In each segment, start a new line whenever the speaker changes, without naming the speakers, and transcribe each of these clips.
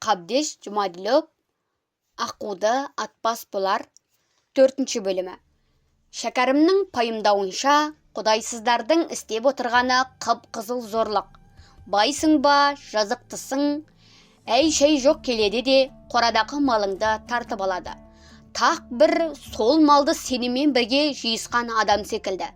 Қабдеш Жұмаділов, Аққуды атпас болар. 4-ші бөлімі. Шәкәрімнің пайымдауынша, құдайсыздардың істеп отырғаны қып-қызыл зорлық. Байсың ба, жазықтысың, әй-шәй жоқ келеді де қорадағы малыңды тартып алады. Тақ бір сол малды сенімен бірге жиысқан адам секілді.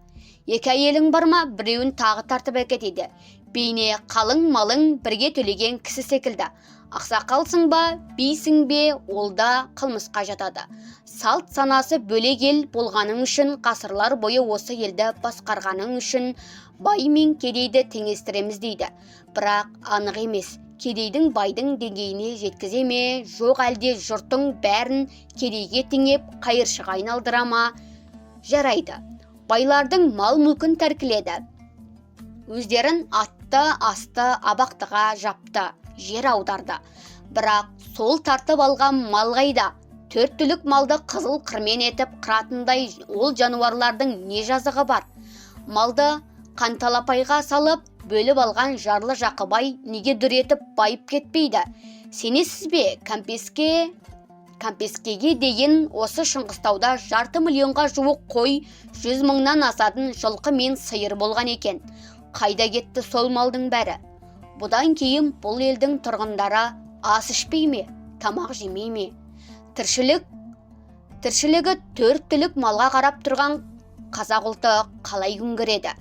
Екі әйелің бар ма, біреуін тағы тартып әкетеді. Бейне қалың малың бірге төлеген кісі секілді. Ақсақалсың ба, бейсің бе, ол да қылмысқа жатады. Салт санасы бөлек ел болғаның үшін, ғасырлар бойы осы елді басқарғаның үшін бай мен кедейді теңестіреміз дейді. Бірақ анық емес. Кедейдің байдың деңгейіне жеткізе ме, жоқ әлде жұрттың бәрін кедейге теңеп қайыршыға айналдыра ма? Жарайды. Байлардың мал-мүлкін тәркіледі. Өздерін атты, асты, абақтыға жапты, жер аударды. Бірақ сол тартып алған мал қайда? 4 түлік малды қызыл қырмен етіп қыратындай ол жануарлардың не жазығы бар? Малды қанталапайға салып, бөліп алған жарлы Жақыбай неге дүр етіп байып кетпейді? Сенесіз бе, Кәмпескеге дейін осы Шыңғыстауда 2,5 миллионға жуық қой, 100 мыңнан асатын жылқы мен сиыр болған екен. Қайда кетті сол малдың бәрі? Бұдан кейін бұл елдің тұрғындары ас ішпей ме, тамақ жемей ме? Тіршілігі 4 түлік малға қарап тұрған қазақ ұлты қалай күн көреді?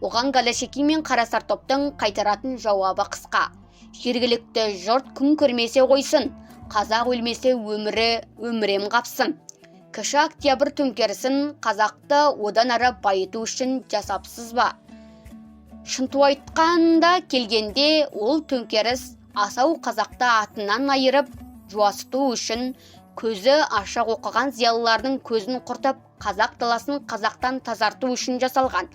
Оған Голошекин мен Қарасар топтың қайтаратын жауабы қысқа. Жергілікті жұрт күн көрмесе қойсын, қазақ өлмесе өмірем қапсын. Кіші Октябрь төңкерісін қазақты одан ары байыту үшін жасапсыз ба? Шынтуайтқанда келгенде ол төңкеріс асау қазақты атынан айырып жуасыту үшін, көзі ашық оқыған зиялылардың көзін құртып, қазақ даласын қазақтан тазарту үшін жасалған.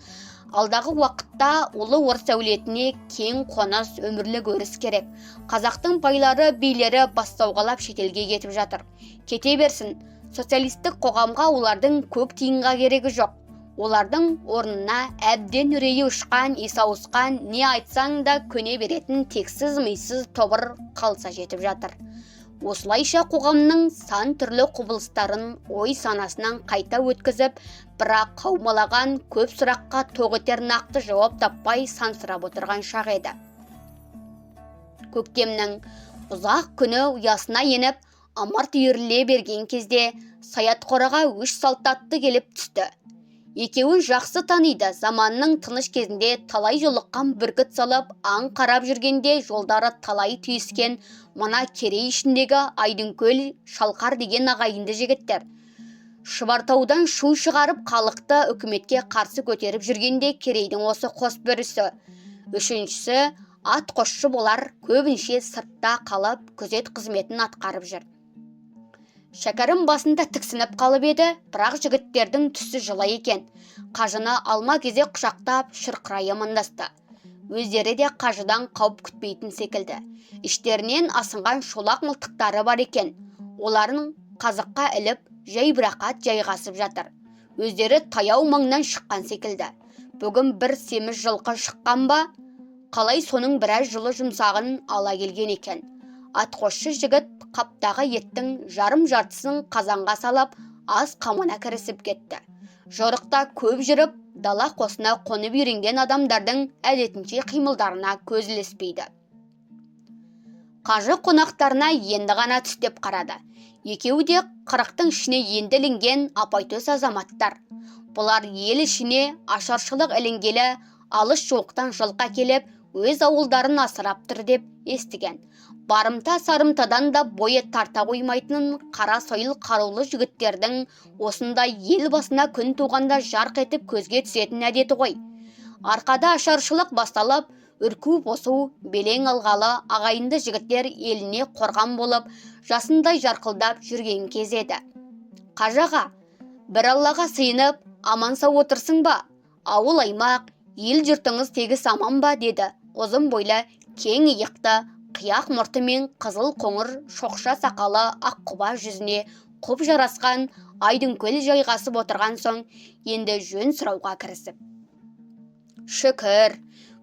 Алдағы уақытта ұлы орыс әулетіне кең қоныс, өмірлік өріс керек. Қазақтың байлары, билері бастауғалап шетелге кетіп жатыр. Кете берсін, социалистік қоғамға олардың көк тиынға керегі жоқ. Олардың орнына әбден үрейі ұшқан, есі ауысқан, не айтсаң да көне беретін тексіз мисыз тобыр қалса жетіп жатыр. Осылайша қоғамның сан түрлі құбылыстарын ой санасынан қайта өткізіп, бірақ қаумалаған көп сұраққа тоқ етер нақты жауап таппай сансырап отырған шақ еді. Көктемнің ұзақ күні ұясына еніп, амарт үйіріле берген кезде Саятқораға үш салтатты келіп түсті. Екеуін жақсы таниды. Заманның тыныш кезінде талай жолыққан бүркіт салып, аң қарап жүргенде жолдары талай түйіскен мына Керей ішіндегі Айдынкөл, Шалқар деген ағайынды жігіттер. Шұбартаудан шу шығарып халықты үкіметке қарсы көтеріп жүргенде Керейдің осы қос бөрісі. Үшіншісі ат қосшы болар, көбінше сыртта қалып, күзет қызметін атқарып жүр. Шәкәрім басында тіксініп қалып еді, бірақ жігіттердің түсі жылы екен. Қажыны алма кезек құшақтап, шырқырай амандасты. Өздері де қажыдан қауіп күтпейтін секілді. Іштерінен асынған шолақ мылтықтары бар екен. Оларын қазыққа іліп, жайбырақат жайғасып жатыр. Өздері таяу маңнан шыққан секілді. Бүгін бір семіз жылқы шыққан ба? Қалай соның біраз жылы жұмсағын ала келген екен. Атқосшы жігіт қаптағы еттің жарым-жартысын қазанға салып, ас қамына кірісіп кетті. Жорықта көп жүріп, дала қосына қонып үйренген адамдардың әдетінше қимылдарына көз ілеспейді. Қажы қонақтарына енді ғана түстеп қарады. Екеуі де 40-тың ішіне енді ілінген апайтөс азаматтар. Бұлар ел ішіне ашаршылық ілінгелі, алыс жолықтан жылқа келіп, өз ауылдарын асырап тұр деп естіген. Барымта-сарымтадан да бойы тарта қоймайтын қара сойыл қарулы жігіттердің осындай ел басына күн туғанда жарқ етіп көзге түсетін әдеті ғой. Арқада ашаршылық басталып, үрку босу, белең алғалы ағайынды жігіттер еліне қорған болып, жасындай жарқылдап жүрген кез еді. Қажаға, бір Аллаға сыйынып, аман сау отырсың ба? Ауыл аймақ, ел жұртыңыз тегіс аман ба? Деді. Ұзын бойлы, кең иықты, қияқ мұрты мен қызыл қоңыр шоқша сақалы аққұба жүзіне құп жарасқан Айдынкөл жайғасып отырған соң, енді жөн сұрауға кірісіп. Шүкір,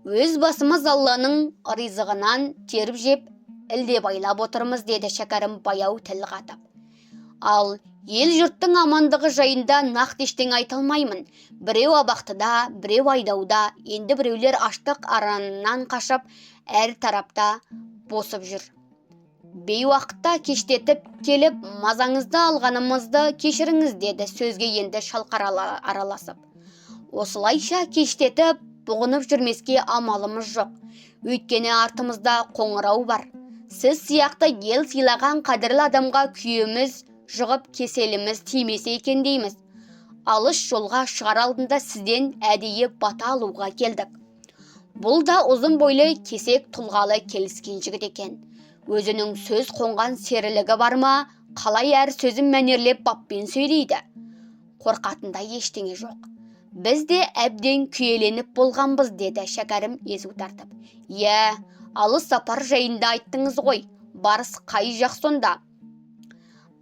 өз басымыз Алланың ризығынан теріп жеп, ілде байлап отырмыз, деді шәкәрім баяу тіл қатып. Ал ел жұрттың амандығы жайында нақты ештеңе айта алмаймын. Біреу абақтыда, біреу айдауда, енді біреулер аштық аранынан қашып, әр тарапта босып жүр. Бейуақытта кештетіп келіп, мазаңызды алғанымызды кешіріңіз, деді сөзге енді Шалқар араласып. Осылайша кештетіп, бұғынып жүрмеске амалымыз жоқ. Өйткені артымызда қоңырау бар. Сіз сияқты ел сыйлаған қадірлі адамға күйеміз жығып кеселіміз тимесе екен дейміз. Алыс жолға шығар алдында сізден әдейі бата алуға келдік. Бұл да ұзын бойлы кесек тұлғалы келіскен жігіт екен. Өзінің сөз қонған серілігі бар ма, қалай әр сөзін мәнерлеп баппен сөйлейді. Қорқатында ештеңе жоқ. Біз де әбден күйеленіп болғанбыз, деді шәкәрім езу тартып. Иә, алыс сапар жайында айттыңыз ғой, барыс қай жақ сонда?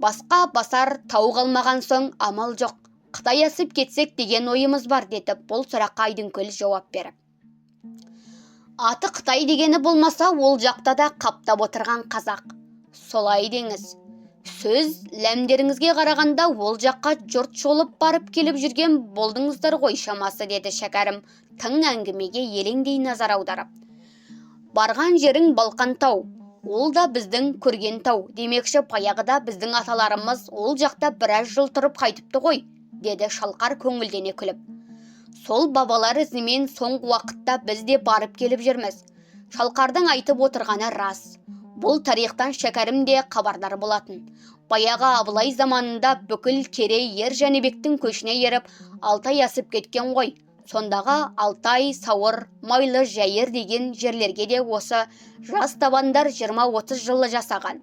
Басқа басар тау қалмаған соң амал жоқ. Қытай асып кетсек деген ойымыз бар, деді бұл сұраққа Айдынкөл жауап беріп. Аты Қытай дегені болмаса, ол жақта да қаптап отырған қазақ. Солай деңіз. Сөз ләмдеріңізге қарағанда ол жаққа жұрт шолып барып келіп жүрген болдыңыздар ғой шамасы, деді шәкәрім тың әңгімеге елеңдей назар аударып. Барған жерің Балқан тау, ол да біздің көрген тау. Демекші баяғыда біздің аталарымыз ол жақта біраз жыл тұрып қайтыпты ғой, деді Шалқар көңілдене күліп. Сол бабалар ізімен соңғы уақытта біз де барып келіп жүрміз. Шалқардың айтып отырғаны рас. Бұл тарихтан шәкәрім де қабардар болатын. Баяғы Абылай заманында бүкіл керей ер Жәнібектің көшіне еріп, Алтай асып кеткен ғой. Сондағы Алтай, Сауыр, Майлы, Жәйір деген жерлерге де осы жас табандар 20-30 жылы жасаған.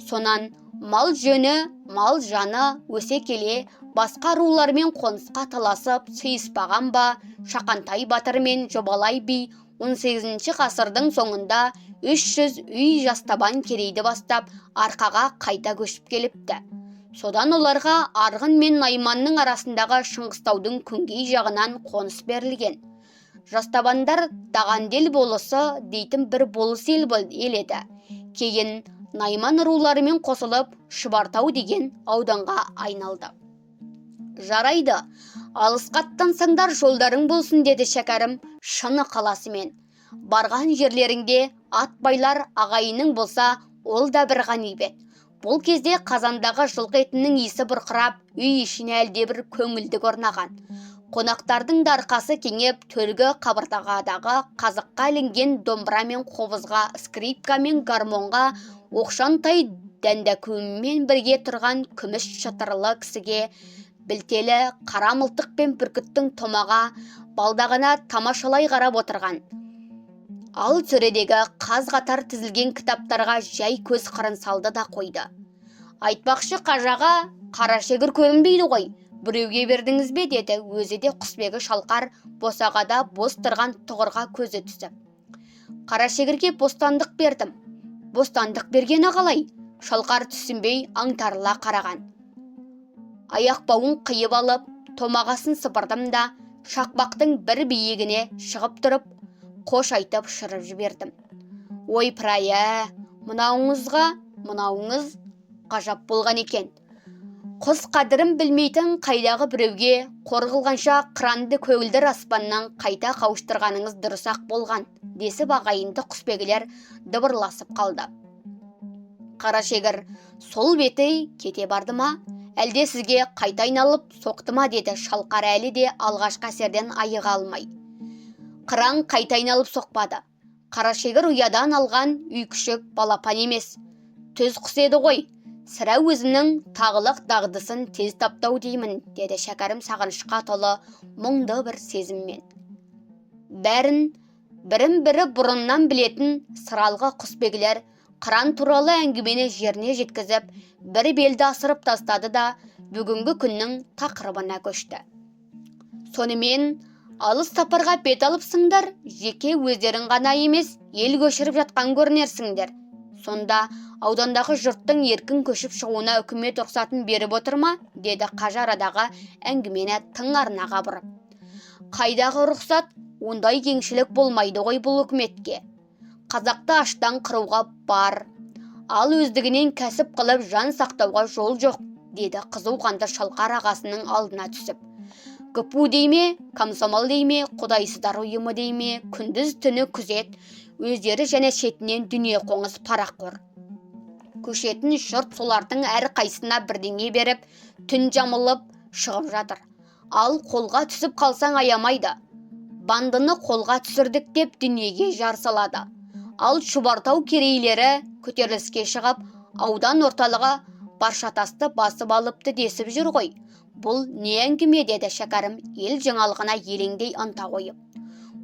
Сонан мал жөні, мал жаны өсе келе, басқа рулармен қонысқа таласып, сыйыспаған ба, Шақантай батыр мен Жобалай би 18 ғасырдың соңында 300 үй жастабан керейді бастап, арқаға қайта көшіп келіпті. Содан оларға Арғын мен Найманның арасындағы Шыңғыстаудың күнгей жағынан қоныс берілген. Жастабандар Дағандел болысы дейтін бір болыс ел еді. Кейін Найман руларымен қосылып, Шұбартау деген ауданға айналды. Жарайды, алысқа аттансаңдар жолдарың болсын, деді шәкәрім шыны қаласымен. Барған жерлеріңде ат байлар ағайының болса, ол да бір ғанибет. Бұл кезде қазандағы жылқы етінің иісі бұрқырап, үй ішіне әлде бір көңілдік орнаған. Қонақтардың да арқасы кеңеп, төргі қабырғадағы қазыққа ілінген домбыра мен қобызға, скрипка мен гармонға, оқшантай дәндәкумен бірге тұрған күміс шытырлы кісіге, білтелі қара мылтық пен бүркіттің томаға, балдағына тамашалай қарап отырған. Ал сөредегі қаз қатар тізілген кітаптарға жай көз қырын салды да қойды. Айтпақшы қажаға Қарашегір көрінбейді ғой, біреуге бердіңіз бе, деді өзі де құсбегі Шалқар босағада бос тұрған тұғырға көзі түсіп. Қарашегірге бостандық бердім. Бостандық бергені қалай? Шалқар түсінбей аңтарыла қараған. Аяқбауын қиып алып, томағасын сыпырдым да, шақпақтың бір биігіне шығып тұрып, қош айтып шырып жібердім. Ой пірая, мынауыңыз ғажап болған екен. Құс қадірін білмейтін қайдағы біреуге қор қылғанша қыранды көгілдір аспаннан қайта қауыштырғаныңыз дұрыс-ақ болған, десіп ағайынды құсбегілер дыбырласып қалды. Қарашегір сол беті кете барды ма, әлде сізге қайта айналып соқты ма, деді Шалқар әлі де алғашқы әсерден айыға алмай. Қыран қайта айналып соқпады. Қарашегір ұядан алған үй күшік балапан емес, түз құс еді ғой. Сірә өзінің тағылық дағдысын тез таптау деймін, деді шәкәрім сағынышқа толы мұңды бір сезіммен. Бәрін бірін-бірі бұрыннан білетін сыралғы құсбегілер қыран туралы әңгімені жеріне жеткізіп, бір белді асырып тастады да бүгінгі күннің тақырыбына көшті. Сонымен алыс сапарға бет алыпсыңдар, жеке өздерің ғана емес, ел көшіріп жатқан көрінерсіңдер. Сонда аудандағы жұрттың еркін көшіп шығуына үкімет рұқсатын беріп отыр ма, деді қажарадағы әңгімені тың арнаға бұрып. Қайдағы рұқсат, ондай кеңшілік болмайды ғой бұл үкіметке. Қазақты аштан қыруға бар, Ал өздігінен кәсіп қылып жан сақтауға жол жоқ, деді қызу қанды шалқар ағасының алдына түсіп. ГПУ дейме, комсомол дейме, құдайсыздар ұйымы дейме, күндіз түні күзет, өздері және шетінен дүние қоңыз парақор. Көшетін жұрт солардың әр қайсына бірдеңе беріп, түн жамылып шығып жатыр. Ал қолға түсіп қалсаң аямайды. Бандыны қолға түсірдік деп дүниеге жар салады. Ал Шұбартау керейлері көтеріліске шығып, аудан орталығы Баршатасты басып алыпты десіп жүр ғой. Бұл не әңгіме, деді Шәкәрім ел жаңалығына елеңдей ынта қойып.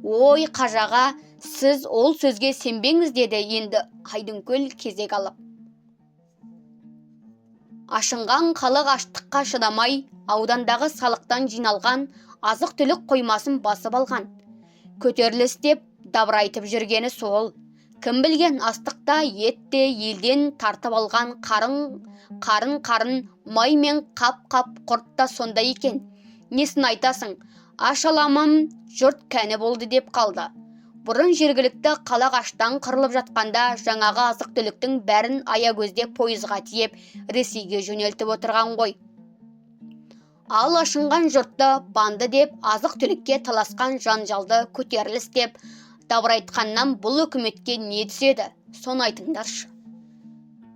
Ой қажаға, сіз ол сөзге сенбеңіз, деді енді Айдынкөл кезек алып. Ашынған халық аштыққа шыдамай, аудандағы салықтан жиналған азық-түлік қоймасын басып алған. Көтеріліс деп дабырайтып жүргені сол. Кім білген, астықта етте елден тартып алған қарын май мен қап-қап құртта сонда екен. Несін айтасың? Аш аламым, жұрт кәні болды деп қалды. Бұрын жергілікті қалақ аштан қырылып жатқанда жаңағы азық-түліктің бәрін аягөздеп пойызға тиеп Ресейге жөнелтіп отырған ғой. Ал ашынған жұртты банды деп, азық-түлікке таласқан жанжалды көтеріліс деп дабырайтқаннан бұл үкіметке не түседі? Соны айтыңдаршы.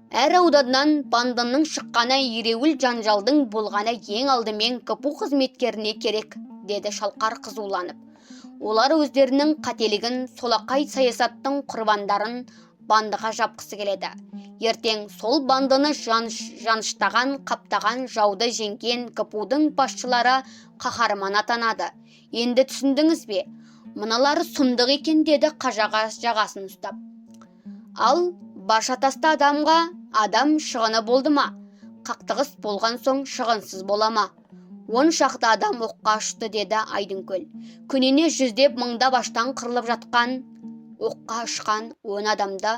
Әр ауданнан бандының шыққаны, ереуіл жанжалдың болғаны ең алдымен ГПУ қызметкеріне керек, деді Шалқар қызуланып. Олар өздерінің қателігін, солақай саясаттың құрбандарын бандыға жапқысы келеді. Ертең сол бандыны жаныштаған, қаптаған, жауды жеңген ГПУ-дың басшылары қаһарман атанады. Енді түсіндіңіз бе? Мыналары сұмдық екен, деді қажаға жағасын ұстап. Ал Баршатасты адамға адам шығыны болды ма? Қақтығыс болған соң шығынсыз бола ма? 10 шақты адам оққа ұшты, деді Айдынкөл. Күніне жүздеп мыңдап аштан қырылып жатқан, оққа ұшқан 10 адамды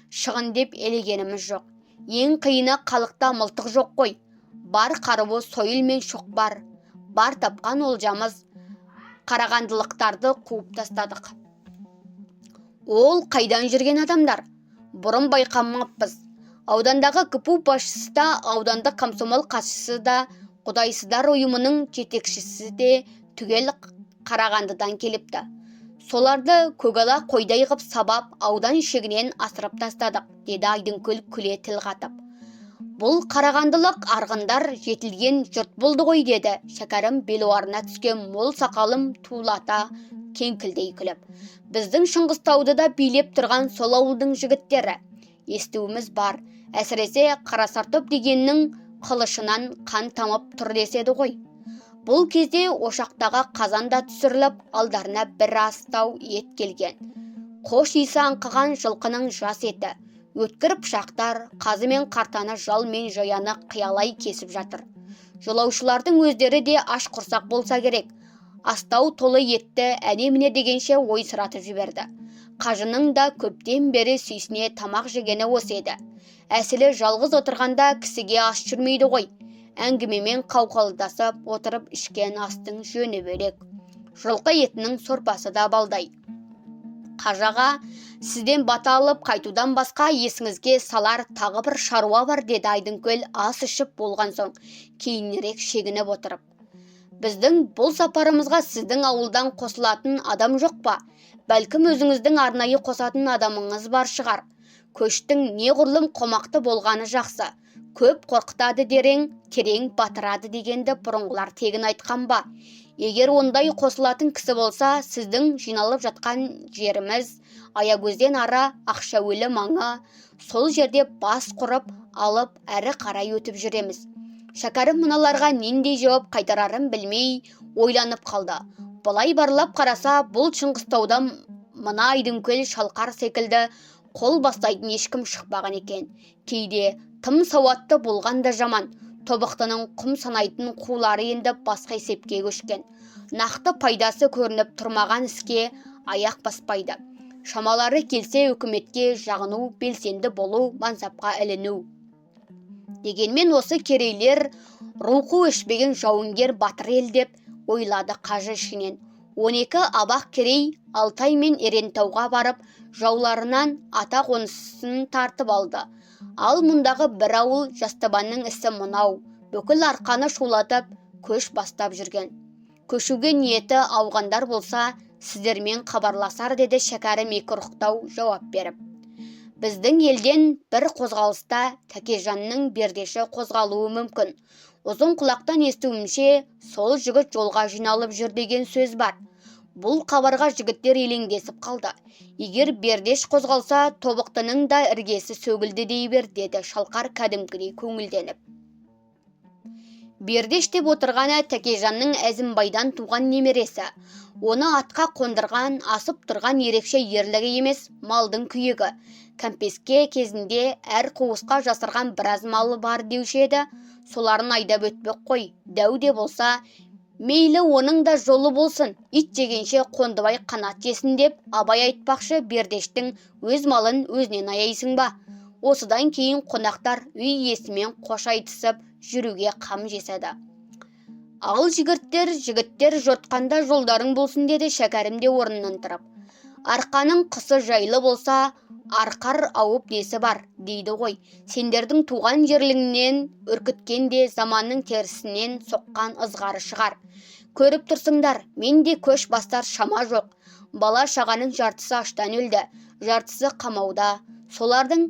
шығын деп елегеніміз жоқ. Ең қиыны халықта мылтық жоқ қой. Бар қаруы сойыл мен шоқпар. Бар тапқан олжамыз қарағандылықтарды қуып тастадық. Ол қайдан жүрген адамдар? Бұрын байқамаппыз. Аудандағы ГПУ басшысы да, аудандық комсомол хатшысы да, құдайсыздар ұйымының жетекшісі де түгел Қарағандыдан келіпті. Соларды көгала қойдай ғып сабап, аудан шегінен асырып тастадық, деді Айдынкөл күле тіл қатып. Бұл қарағандылық арғындар жетілген жұрт болды ғой, деді Шәкәрім белуарына түскен мол сақалым тулата кеңкілдей күліп. Біздің Шыңғыстауды да билеп тұрған сол ауылдың жігіттері. Естуіміз бар, әсіресе Қарасартоп дегеннің қылышынан қан тамып тұр деседі ғой. Бұл кезде ошақтағы қазанда түсіріліп, алдарына бір астау ет келген. Қош иісі аңқыған жылқының жас еті. Өткір пышақтар, қазы мен қартаны, жал мен жаяны қиялай кесіп жатыр. Жолаушылардың өздері де аш құрсақ болса керек. Астау толы етті әне-міне дегенше ойсыратып жіберді. Қажының да көптен бері сүйсіне тамақ жегені осы еді. Әсілі жалғыз отырғанда кісіге ас жүрмейді ғой. Әңгімемен қауқалдасып отырып ішкен астың жөні бөлек. Жылқы етінің сорпасы да балдай. Қажаға, сізден бата алып қайтудан басқа есіңізге салар тағы бір шаруа бар, деді Айдынкөл ас ішіп болған соң, кейінірек шегініп отырып. Біздің бұл сапарымызға сіздің ауылдан қосылатын адам жоқ па? Бәлкім өзіңіздің арнайы қосатын адамыңыз бар шығар. Көштің неғұрлым қомақты болғаны жақсы. Көп қорқытады дерең, терең батырады дегенді бұрынғылар тегін айтқан ба? Егер ондай қосылатын кісі болса, сіздің жиналып жатқан жеріміз Аягөзден ара Ақшәуілі маңы, сол жерде бас құрып алып әрі қарай өтіп жүреміз. Шәкәрім мыналарға нендей жауап қайтарарын білмей ойланып қалды. Бұлай барлап қараса, бұл Шыңғыстаудан мына Айдынкөл, Шалқар секілді қол бастайтын ешкім шықпаған екен. Кейде тым сауатты болған да жаман. Тобықтының құм санайтын қулары енді басқа есепке көшкен. Нақты пайдасы көрініп тұрмаған іске аяқ баспайды. Шамалары келсе үкіметке жағыну, белсенді болу, мансапқа іліну. Дегенмен осы керейлер рухы өшпеген жауынгер батыр ел деп ойлады қажы ішінен. 12 абақ керей Алтай мен Ерентауға барып, жауларынан ата қонысын тартып алды. Ал мұндағы бір ауыл жастабанның ісі мынау, бүкіл арқаны шулатып, көш бастап жүрген. Көшуге ниеті ауғандар болса, сіздермен хабарласар, деді Шәкәрім екіұрықтау жауап беріп. Біздің елден бір қозғалыста Тәкежанның Бердеші қозғалуы мүмкін. Ұзын құлақтан естуімше, сол жігіт жолға жиналып жүр деген сөз бар. Бұл хабарға жігіттер елеңдесіп қалды. Егер Бердеш қозғалса, тобықтының да іргесі сөгілді дей бер, деді Шалқар кәдімгідей көңілденіп. Бердеш деп отырғаны Тәкежанның Әзімбайдан туған немересі. Оны атқа қондырған, асып тұрған ерекше ерлігі емес, малдың күйігі. Кәмпеске кезінде әр қуысқа жасырған біраз малы бар деуші еді. Соларын айдап өтпек қой, дәу де болса, мейлі оның да жолы болсын, ит жегенше Қондыбай қанат жесін деп абай айтпақшы. Бердештің өз малын өзінен аяйсың ба? Осыдан кейін қонақтар үй иесімен қош айтысып жүруге қам жеседі. Ал жігіттер жортқанда жолдарың болсын, деді Шәкәрім де орнынан тұрып. Арқаның қысы жайлы болса, арқар ауып несі бар, дейді ғой. Сендердің туған жерлігінен үркіткен де заманның терісінен соққан ызғары шығар. Көріп тұрсыңдар, менде көш бастар шама жоқ. Бала шағаның жартысы аштан өлді, жартысы қамауда. Солардың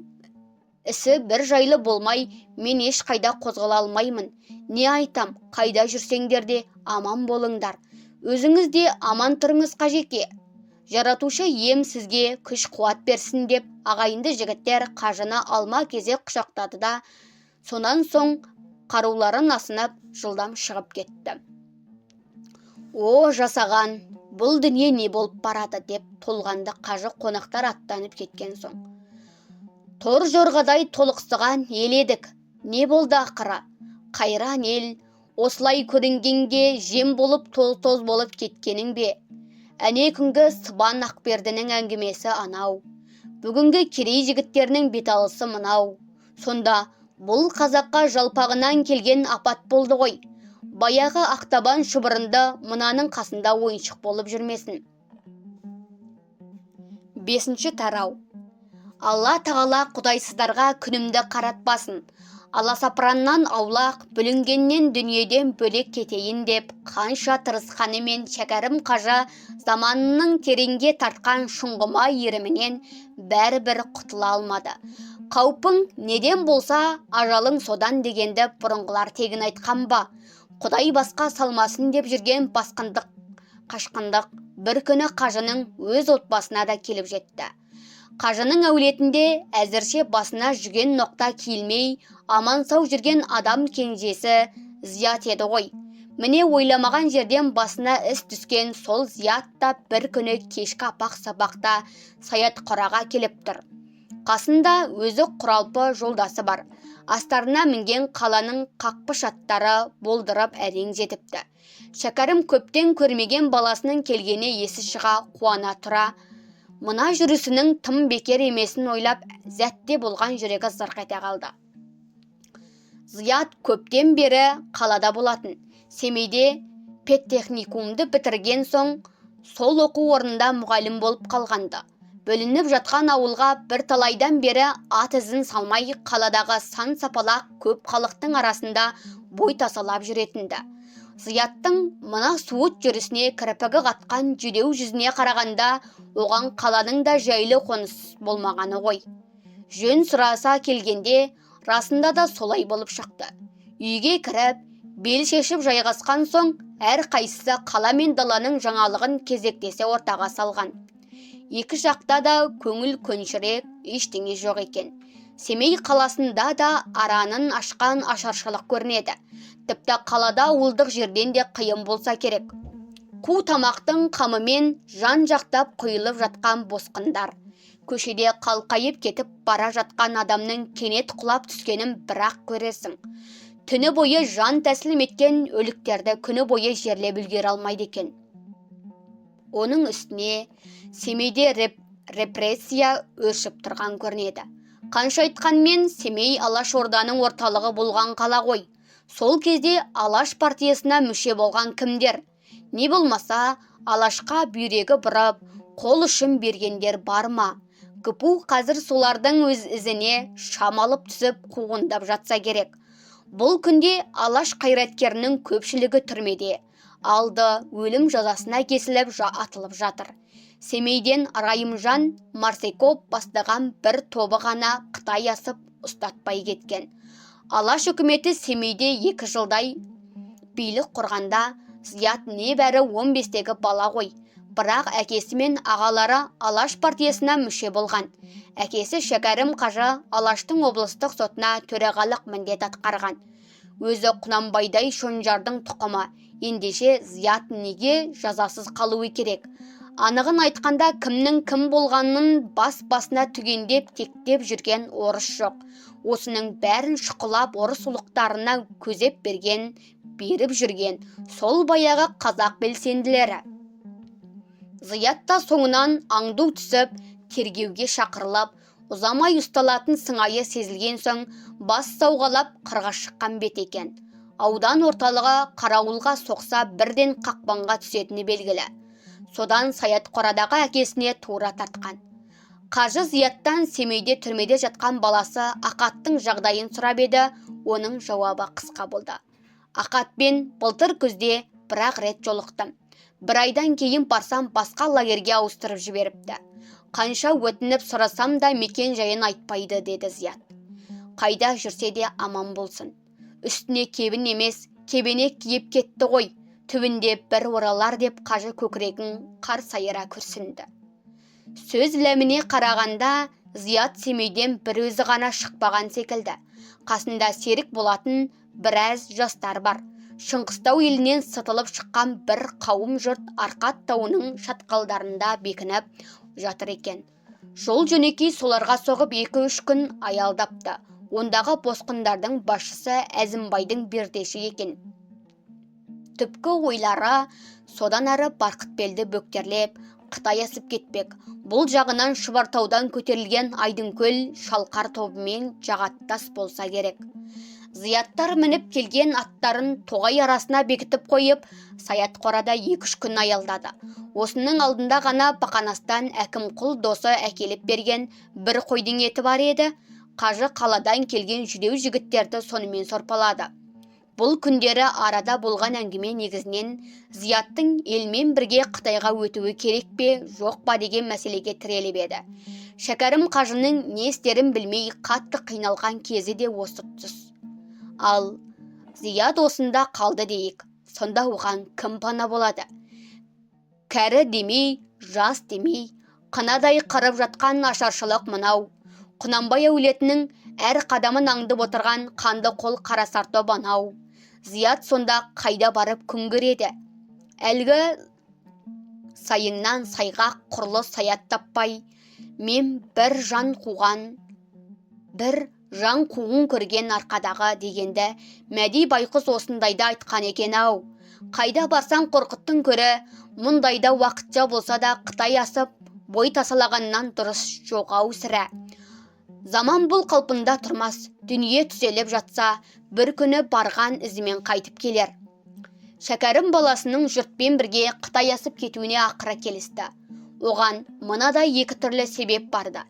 ісі бір жайлы болмай, мен еш қайда қозғала алмаймын. Не айтам, қайда жүрсеңдер де аман болыңдар. Өзіңіз де аман тұрыңыз қажеке. Жаратушы ем сізге күш қуат берсін, деп ағайынды жігіттер қажыны алма кезек құшақтады да, сонан соң қаруларын асынып жылдам шығып кетті. О, жасаған, бұл дүние не болып барады, деп толғанды қажы қонақтар аттанып кеткен соң. Тор жорғадай толықсыған ел едік, не болды ақыры? Қайран ел, осылай көрінгенге жем болып тоз болып кеткенің бе? Әне күнгі Сыбан Ақбердінің әңгімесі анау. Бүгінгі керей жігіттерінің беталысы мынау. Сонда бұл қазаққа жалпағынан келген апат болды ғой. Баяғы ақтабан шұбырынды мынаның қасында ойыншық болып жүрмесін. 5 тарау. Алла тағала құдайсыздарға күнімді қаратпасын. Аласапыраннан аулақ, бүлінгеннен дүниеден бөлек кетейін деп, қанша тырысқанымен Шәкәрім қажы заманының тереңге тартқан шұңғыма ерімінен бәрібір құтыла алмады. Қаупың неден болса, ажалың содан дегенді бұрынғылар тегін айтқан ба? Құдай басқа салмасын деп жүрген басқындық, қашқындық бір күні қажының өз отбасына да келіп жетті. Қажының әулетінде әзірше басына жүген ноқта киілмей, аман сау жүрген адам кенжесі Зият еді ғой. Міне ойламаған жерден басына іс түскен сол Зият та бір күні кешкі апақ сабақта Саят Құраға келіп тұр. Қасында өзі құралпы жолдасы бар. Астарына мінген қаланың қақпыш аттары болдырып әрең жетіпті. Шәкәрім көптен көрмеген баласының келгені есі шыға қуана тұра. Мына жүрісінің тым бекер емесін ойлап, зәтте болған жүрегі зырқ ете қалды. Зият көптен бері қалада болатын. Семейде педтехникумды бітірген соң, сол оқу орнында мұғалім болып қалғанды. Бөлініп жатқан ауылға бір талайдан бері ат ізін салмай, қаладағы сан сапалақ көп халықтың арасында бой тасалап жүретінді. Зияттың мына суыт жүрісіне кірпігі қатқан жүдеу жүзіне қарағанда, оған қаланың да жайлы қоныс болмағаны ғой. Жөн сұраса келгенде, расында да солай болып шықты. Үйге кіріп, бел шешіп жайғасқан соң, әр қайсысы қала мен даланың жаңалығын кезектесе ортаға салған. Екі жақта да көңіл көншірек ештеңе жоқ екен. Семей қаласында да аранын ашқан ашаршылық көрінеді. Тіпті қалада ауылдық жерден де қиын болса керек. Қу тамақтың қамымен жан жақтап құйылып жатқан босқындар. Көшеде қалқайып кетіп бара жатқан адамның кенет құлап түскенін бірақ көресің. Түні бойы жан тәсілім еткен өліктерді күні бойы жерлеп үлгере алмайды екен. Оның үстіне Семейде репрессия өршіп тұрған көрінеді. Қанша айтқанмен Семей Алаш Орданың орталығы болған қала ғой. Сол кезде Алаш партиясына мүше болған кімдер? Не болмаса, Алашқа бүйрегі бұрып, қол ұшын бергендер бар ма? Гпу қазір солардың өз ізіне шамалып түсіп қуғындап жатса керек. Бұл күнде алаш қайраткерінің көпшілігі түрмеде. Алды өлім жазасына кесіліп атылып жатыр. Семейден Райымжан Марсейков бастаған бір тобы ғана Қытай асып ұстатпай кеткен. Алаш үкіметі Семейде 2 жылдай билік құрғанда Зият небәрі 15-тегі бала ғой. Бірақ әкесі мен ағалары Алаш партиясына мүше болған. Әкесі Шәкәрім қажы Алаштың облыстық сотына төрағалық міндет атқарған. Өзі Құнанбайдай шонжардың тұқымы. Ендеше Зият неге жазасыз қалуы керек? Анығын айтқанда кімнің кім болғанын басына түгендеп тектеп жүрген орыс жоқ. Осының бәрін шұқылап орыс ұлықтарына көзеп берген, беріп жүрген сол баяғы қазақ белсенділері. Зият та соңынан аңду түсіп, тергеуге шақырылып, ұзамай ұсталатын сыңайы сезілген соң бас сауғалап қырға шыққан бет екен. Аудан орталығы қарауылға соқса бірден қақпанға түсетіні белгілі. Содан Саят қорадағы әкесіне тура тартқан. Қажы Зияттан Семейде түрмеде жатқан баласы Ақаттың жағдайын сұрап еді, оның жауабы қысқа болды. Ақатпен былтыр күзде бір-ақ рет жолықтым. 1 айдан кейін барсам басқа лагерге ауыстырып жіберіпті. Қанша өтініп сұрасам да мекен жайын айтпайды, деді Зият. Қайда жүрсе де аман болсын. Үстіне кебін емес, кебенек киіп кетті ғой. Түбінде бір оралар деп қажы көкірегін қар сайыра күрсінді. Сөз ләміне қарағанда Зият Семейден бір өзі ғана шықпаған секілді. Қасында серік болатын біраз жастар бар. Шыңғыстау елінен сытылып шыққан бір қауым жұрт Арқат тауының шатқалдарында бекініп жатыр екен. Жол жөнекей соларға соғып 2-3 күн аялдапты. Ондағы босқындардың басшысы Әзімбайдың бердеші екен. Түпкі ойлары содан ары Барқытбелді бөктерлеп, Қытай асып кетпек. Бұл жағынан Шұбартаудан көтерілген Айдынкөл шалқар тобымен жағаттас болса керек. Зияттар мініп келген аттарын тоғай арасына бекітіп қойып, Саят қорада 2-3 күн аялдады. Осының алдында ғана Бақанастан Әкімқұл досы әкеліп берген бір қойдың еті бар еді. Қажы қаладан келген жүдеу жігіттерді сонымен сорпалады. Бұл күндері арада болған әңгіме негізінен Зияттың елмен бірге Қытайға өтуі керек пе, жоқ па деген мәселеге тіреліп еді. Шәкәрім қажының не істерін білмей қатты қиналған кезі де осы тұс. Ал Зият осында қалды дейік, сонда оған кім пана болады? Кәрі демей, жас демей, қынадай қырып жатқан ашаршылық мынау. Құнанбай әулетінің әр қадамын аңдып отырған қанды қол Қарасартобы анау. Зият сонда қайда барып күн көреді? Әлгі сайыңнан сайға құрлы Саят таппай, мен бір жан қуғын көрген арқадағы дегенді Мәди Байқұс осындайда айтқан екен ау. Қайда барсаң Қорқыттың көрі, мұндайда уақытша болса да Қытай асып, бой тасалағаннан дұрыс жоқ ау сірә. Заман бұл қалпында тұрмас, дүние түзеліп жатса, бір күні барған ізімен қайтып келер. Шәкәрім баласының жұртпен бірге Қытай асып кетуіне ақыра келісті. Оған мынадай 2 түрлі себеп барды.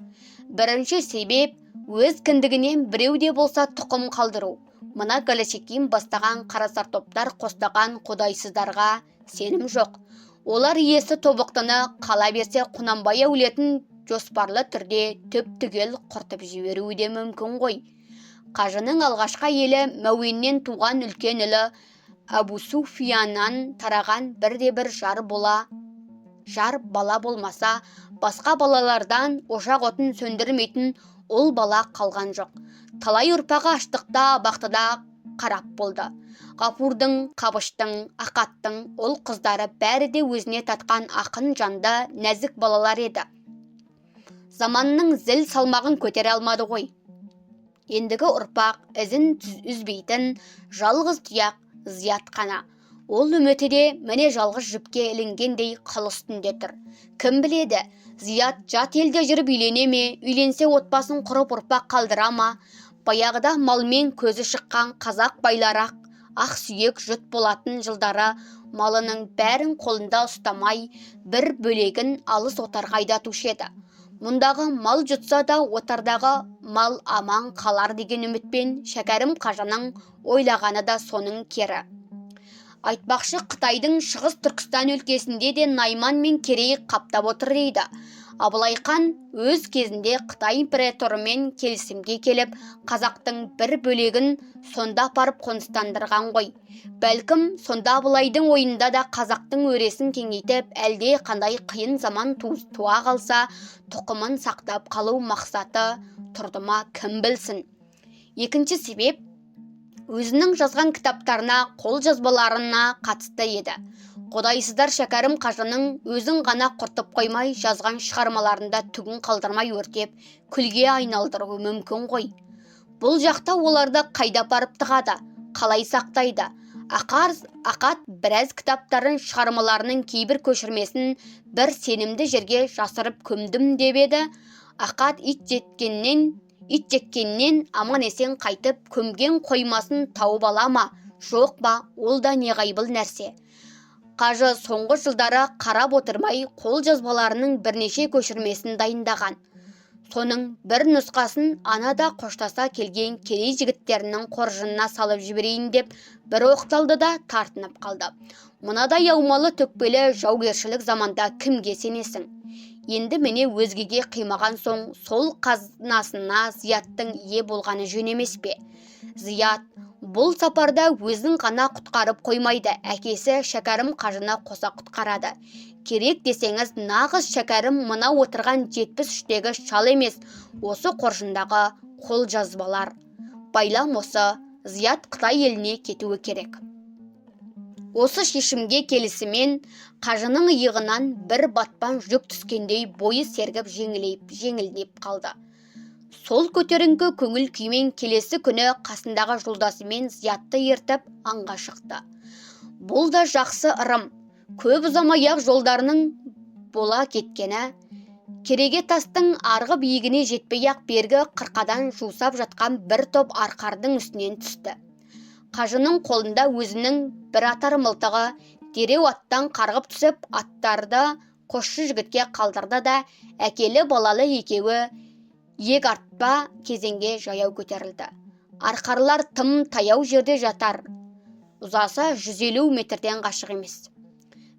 Бірінші себеп, өз кіндігінен біреуде болса тұқым қалдыру. Мына Голощекин бастаған Қарасартоптар қостаған құдайсыздарға сенім жоқ. Олар иесі тобықтыны қала берсе Құнанбай әулетін жоспарлы түрде түп-түгел құртып жіберуі де мүмкін ғой. Қажының алғашқы елі Мәуеннен туған үлкен ұлы Әбу Суфияннан тараған бірде-бір жар бала болмаса, басқа балалардан ошақ отын сөндірмейтін ол бала қалған жоқ. Талай ұрпағы аштықта, бақтыда қарап болды. Ғапурдың, Қабыштың, Ақаттың, ол қыздары бәрі де өзіне татқан ақын жанды нәзік балалар еді. Заманның зіл салмағын көтере алмады ғой. Ендігі ұрпақ ізін үзбейтін жалғыз тұяқ Зият қана. Ол үміті де міне жалғыз жіпке ілінгендей қыл үстінде тұр. Кім біледі, Зият жат елде жүріп үйлене ме, үйленсе отбасын құрып ұрпақ қалдыра ма? Баяғыда малмен көзі шыққан қазақ байларақ, ақ сүйек жұт болатын жылдары малының бәрін қолында ұстамай, бір бөлегін алыс отарға айдатушы еді. Мұндағы мал жұтса да отардағы мал аман қалар деген үмітпен Шәкәрім қажының ойлағаны да соның кері. Айтпақшы, Қытайдың Шығыс Түркістан өлкесінде де Найман мен Керей қаптап отыр дейді. Абылай хан өз кезінде Қытай императорымен келісімге келіп, қазақтың бір бөлегін сонда апарып қоныстандырған ғой. Бәлкім, сонда Абылайдың ойында да қазақтың өресін кеңейтіп, әлде қандай қиын заман туа қалса, тұқымын сақтап қалу мақсаты тұрды ма, кім білсін. Екінші себеп, өзінің жазған кітаптарына, қол жазбаларына қатысты еді. Құдайсыздар Шәкәрім қажының өзін ғана құртып қоймай, жазған шығармаларында түгін қалдырмай өртеп, күлге айналдыруы мүмкін ғой. Бұл жақта оларды қайда апарып тығады, қалай сақтайды? Ақат біраз кітаптарын, шығармаларының кейбір көшірмесін бір сенімді жерге жасырып көмдім деп еді. Ақат ит жеккеннен аман есен қайтып, көмген қоймасын тауып ала ма, жоқ ба, ол да неғайбыл нәрсе. Қажы соңғы жылдары қарап отырмай қол жазбаларының бірнеше көшірмесін дайындаған. Соның бір нұсқасын анада қоштаса келген Керей жігіттерінің қоржынына салып жіберейін деп бір оқталды да тартынып қалды. Мынадай аумалы төкпелі жаугершілік заманда кімге сенесің? Енді міне өзгеге қимаған соң сол қазынасына Зияттың ие болғаны жөн емес пе? Зият бұл сапарда өзін ғана құтқарып қоймайды, әкесі Шәкәрім қажына қоса құтқарады. Керек десеңіз, нағыз Шәкәрім мына отырған 73-тегі шал емес, осы қоржындағы қол жазбалар. Байлам осы, Зият Қытай еліне кетуі керек. Осы шешімге келісімен қажының иығынан бір батпан жүк түскендей бойы сергіп жеңілдеп қалды. Сол көтеріңкі көңіл күймен келесі күні қасындағы жолдасымен Зиятты ертіп аңға шықты. Бұл да жақсы ырым. Көп ұзамай-ақ жолдарының бола кеткені, Кереге тастың арғы биігіне жетпей-ақ бергі қырқадан жусап жатқан бір топ арқардың үстінен түсті. Қажының қолында өзінің бір атар мылтығы, дереу аттан қарғып түсіп, аттарды қосшы жігітке қалдырды да, әкелі балалы екеуі иек артпа кезеңге жаяу көтерілді. Арқарлар тым таяу жерде жатар, ұзаса 150 метрден қашық емес.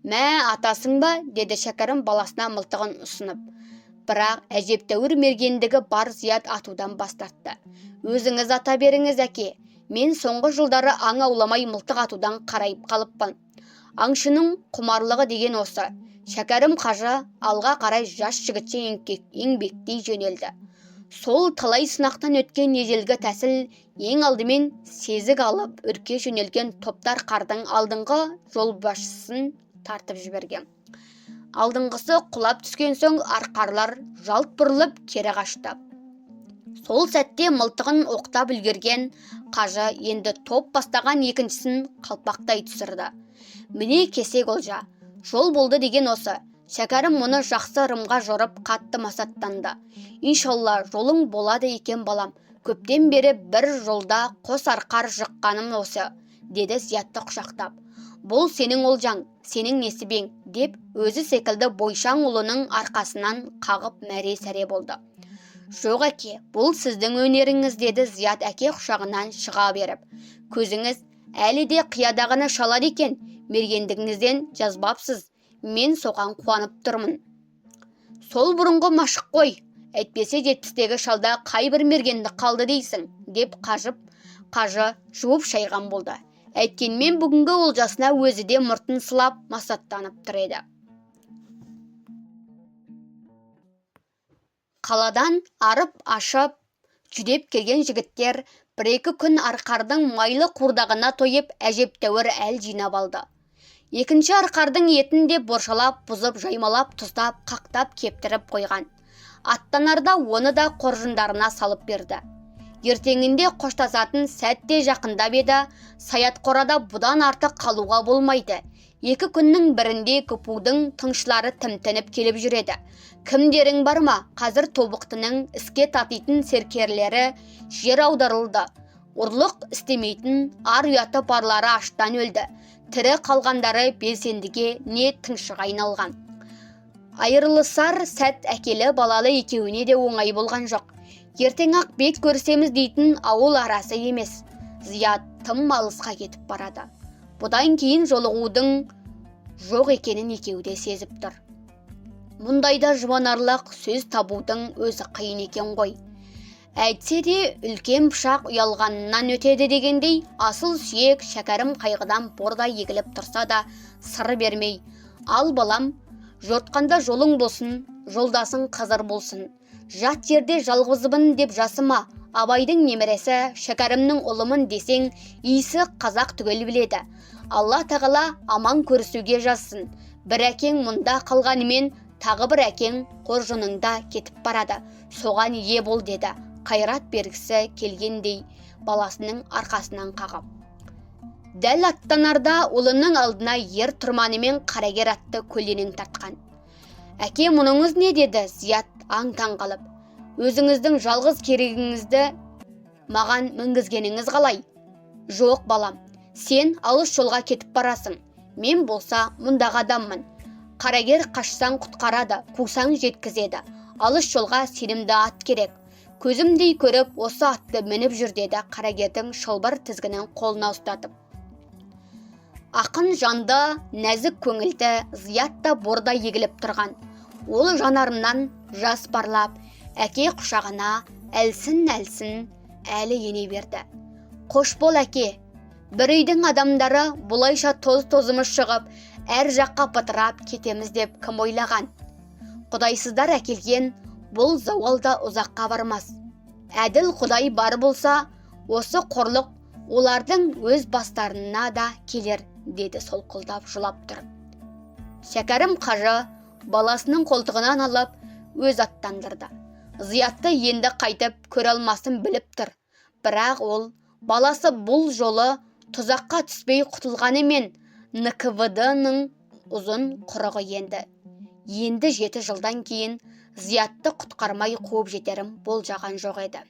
«Мә, атасың ба?» деді Шәкәрім баласына мылтығын ұсынып. Бірақ әжептәуір мергендігі бар Зият атудан бас тартты. «Өзіңіз ата беріңіз, әке. Мен соңғы жылдары аң ауламай мылтық атудан қарайып қалыппын. Аңшының құмарлығы деген осы». Шәкәрім қажы алға қарай жас жігітше еңбектей жөнелді. Сол талай сынақтан өткен ежелгі тәсіл ең алдымен сезік алып үрке жөнелген топтар қардың алдыңғы жолбасшысын тартып жіберген. Алдыңғысы құлап түскен соң арқарлар жалт бұрылып кері қашты. Сол сәтте мылтығын оқтап үлгерген қажы енді топ бастаған екіншісін қалпақтай түсірді. Міне кесек олжа, жол болды деген осы. Шәкәрім мұны жақсы ырымға жорып қатты масаттанды. «Иншалла, жолың болады екен балам. Көптен бері бір жолда қос арқар жыққаным осы», деді Зиятты құшақтап. «Бұл сенің олжаң, сенің несібең», деп өзі секілді бойшаң ұлының арқасынан қағып мәре-сәре болды. «Жоқ әке, бұл сіздің өнеріңіз», деді Зият әке құшағынан шыға беріп. «Көзіңіз әлі де қиядағыны шалады екен, мергендігіңізден жазбапсыз. Мен соған қуанып тұрмын». «Сол бұрынғы машық қой, әйтпесе 70-тегі шалда қай бір мергенді қалды дейсің», деп қажы жуып шайған болды. Әйткенмен бүгінгі олжасына өзі де мұртын сылап масаттанып тұр еді. Қаладан арып-ашып жүдеп келген жігіттер бір-екі күн арқардың майлы қурдағына тойып әжептәуір әл жинап алды. Екінші арқардың етін де боршалап, бұзып, жаймалап, тұздап, қақтап, кептіріп қойған. Аттанарда оны да қоржындарына салып берді. Ертеңінде қоштасатын сәтте жақындап еді, Саят қорада бұдан артық қалуға болмайды. 2 күннің бірінде Күпудың тыңшылары тімтініп келіп жүреді. «Кімдерің бар ма? Қазір тобықтының іске татитын серкерлері жер аударылды. Ұрлық істемейтін ар ұяты барлары аштан өлді. Тірі қалғандары белсендіге не тыңшыға айналған. Айырылысар сәт әкелі балалы екеуіне де оңай болған жоқ. Ертең-ақ бет көрсеміз дейтін ауыл арасы емес. Зият тым алысқа кетіп барады. Бұдан кейін жолығудың жоқ екенін екеуі де сезіп тұр. Мұндайда жұбанарлық сөз табудың өзі қиын екен ғой. Әйтсе де үлкен пышақ ұялғанынан өтеді дегендей, асыл сүйек шәкәрім қайғыдан бордай егіліп тұрса да сыр бермей, ал балам, жортқанда жолың болсын, жолдасың қызыр болсын. Жат жерде жалғызбын деп жасыма, Абайдың немересі шәкәрімнің ұлымын десең, исі қазақ түгел біледі. Алла тағала аман көрісуге жазсын. Бір әкең мұнда қалғанымен, тағы бір әкең қоржыныңда кетіп барады. Соған ие бол деді. Қайрат бергісі келгендей баласының арқасынан қағып. Дәл аттанарда ұлының алдына ер тұрманымен қарагер атты көлденең тартқан. Әке, мұныңыз не деді? Зият аң-таң қалып. Өзіңіздің жалғыз керегіңізді маған мінгізгеніңіз қалай? Жоқ балам, сен алыс жолға кетіп барасың. Мен болса мұндағы адаммын. Қарагер қашсаң құтқарады, қусаң жеткізеді. Алыс жолға сенімді ат керек. Көзімдей көріп, осы атты мініп жүр деді қарагердің шылбыр тізгінін қолына ұстатып. Ақын жанды, нәзік көңілді, Зиятта бордай егіліп тұрған. Ол жанарынан жас парлап, әке құшағына әлсін-әлсін әлі ене берді. Қош бол әке, бір үйдің адамдары бұлайша тоз-тозымыз шығып, әр жаққа пытырап кетеміз деп кім ойлаған? Құдайсыздар әкелген бұл зауалда ұзаққа бармас. Әділ Құдай бар болса, осы қорлық олардың өз бастарына да келер, деді солқылдап жылап тұрып. Шәкәрім қажы баласының қолтығынан алып өз аттандырды. Зиятты енді қайтып көре алмасын біліп тұр. Бірақ ол баласы бұл жолы тұзаққа түспей құтылғанымен НКВД-ның ұзын құрығы енді. Енді 7 жылдан кейін Зиятты құтқармай қуып жетерім болжаған жоқ еді.